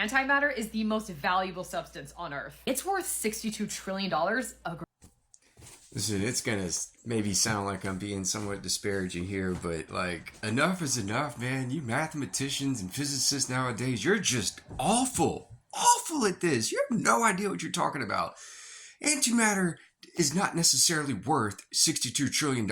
antimatter is the most valuable substance on Earth. It's worth $62 trillion a Listen, it's gonna maybe sound like I'm being somewhat disparaging here, but like, enough is enough, man. You mathematicians and physicists nowadays, you're just awful at this. You have no idea what you're talking about. Antimatter is not necessarily worth $62 trillion.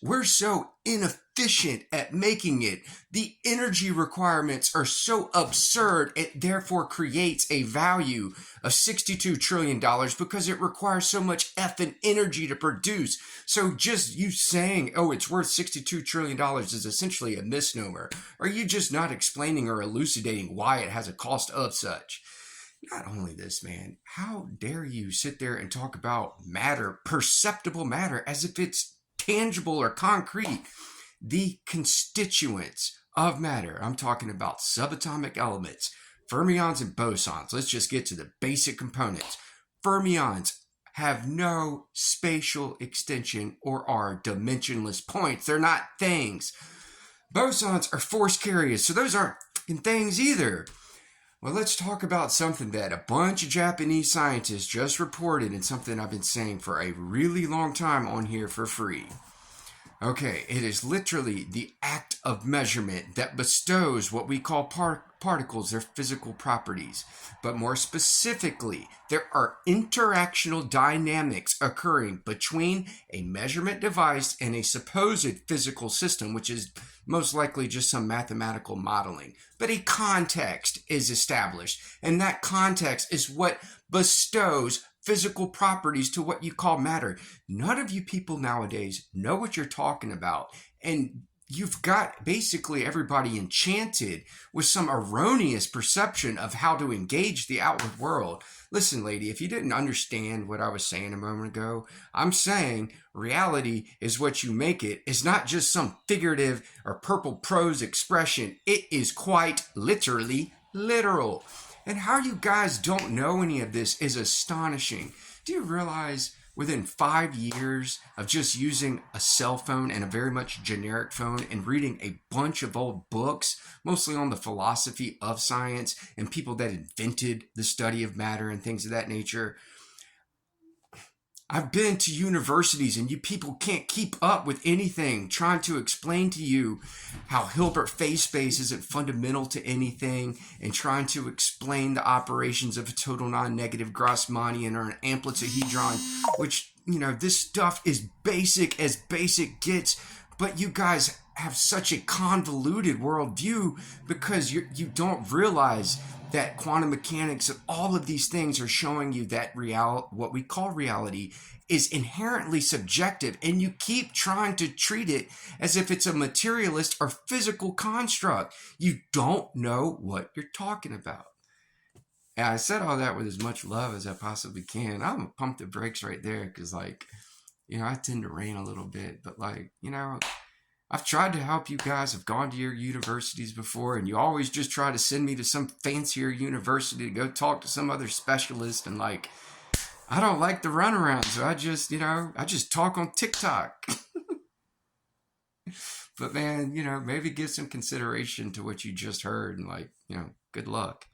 We're so inefficient at making it. The energy requirements are so absurd, it therefore creates a value of $62 trillion because it requires so much effing energy to produce. So just you saying, oh, it's worth $62 trillion is essentially a misnomer. Are you just not explaining or elucidating why it has a cost of such? Not only this, man, how dare you sit there and talk about matter, perceptible matter, as if it's tangible or concrete. The constituents of matter, I'm talking about subatomic elements, fermions and bosons. Let's just get to the basic components. Fermions have no spatial extension or are dimensionless points. They're not things. Bosons are force carriers, so those aren't things either. Well, let's talk about something that a bunch of Japanese scientists just reported and something I've been saying for a really long time on here for free. Okay, it is literally the act of measurement that bestows what we call particles their physical properties. But more specifically, there are interactional dynamics occurring between a measurement device and a supposed physical system, which is most likely just some mathematical modeling. But a context is established, and that context is what bestows physical properties to what you call matter. None of you people nowadays know what you're talking about, and you've got basically everybody enchanted with some erroneous perception of how to engage the outward world. Listen, lady, if you didn't understand what I was saying a moment ago, I'm saying reality is what you make it. It's not just some figurative or purple prose expression. It is quite literally literal. And how you guys don't know any of this is astonishing. Do you realize within 5 years of just using a cell phone and a very much generic phone and reading a bunch of old books, mostly on the philosophy of science and people that invented the study of matter and things of that nature, I've been to universities and you people can't keep up with anything trying to explain to you how Hilbert phase space isn't fundamental to anything and trying to explain the operations of a total non-negative Grassmannian or an amplituhedron, which, you know, this stuff is basic as basic gets, but you guys have such a convoluted worldview because you don't realize that quantum mechanics and all of these things are showing you that what we call reality is inherently subjective, and you keep trying to treat it as if it's a materialist or physical construct. You don't know what you're talking about. And I said all that with as much love as I possibly can. I'm gonna pump the brakes right there because, like, you know, I tend to rain a little bit, but, like, you know, I've tried to help you guys. I've gone to your universities before, and you always just try to send me to some fancier university to go talk to some other specialist. And, like, I don't like the runaround, so I just talk on TikTok. But, man, you know, maybe give some consideration to what you just heard, and, like, you know, good luck.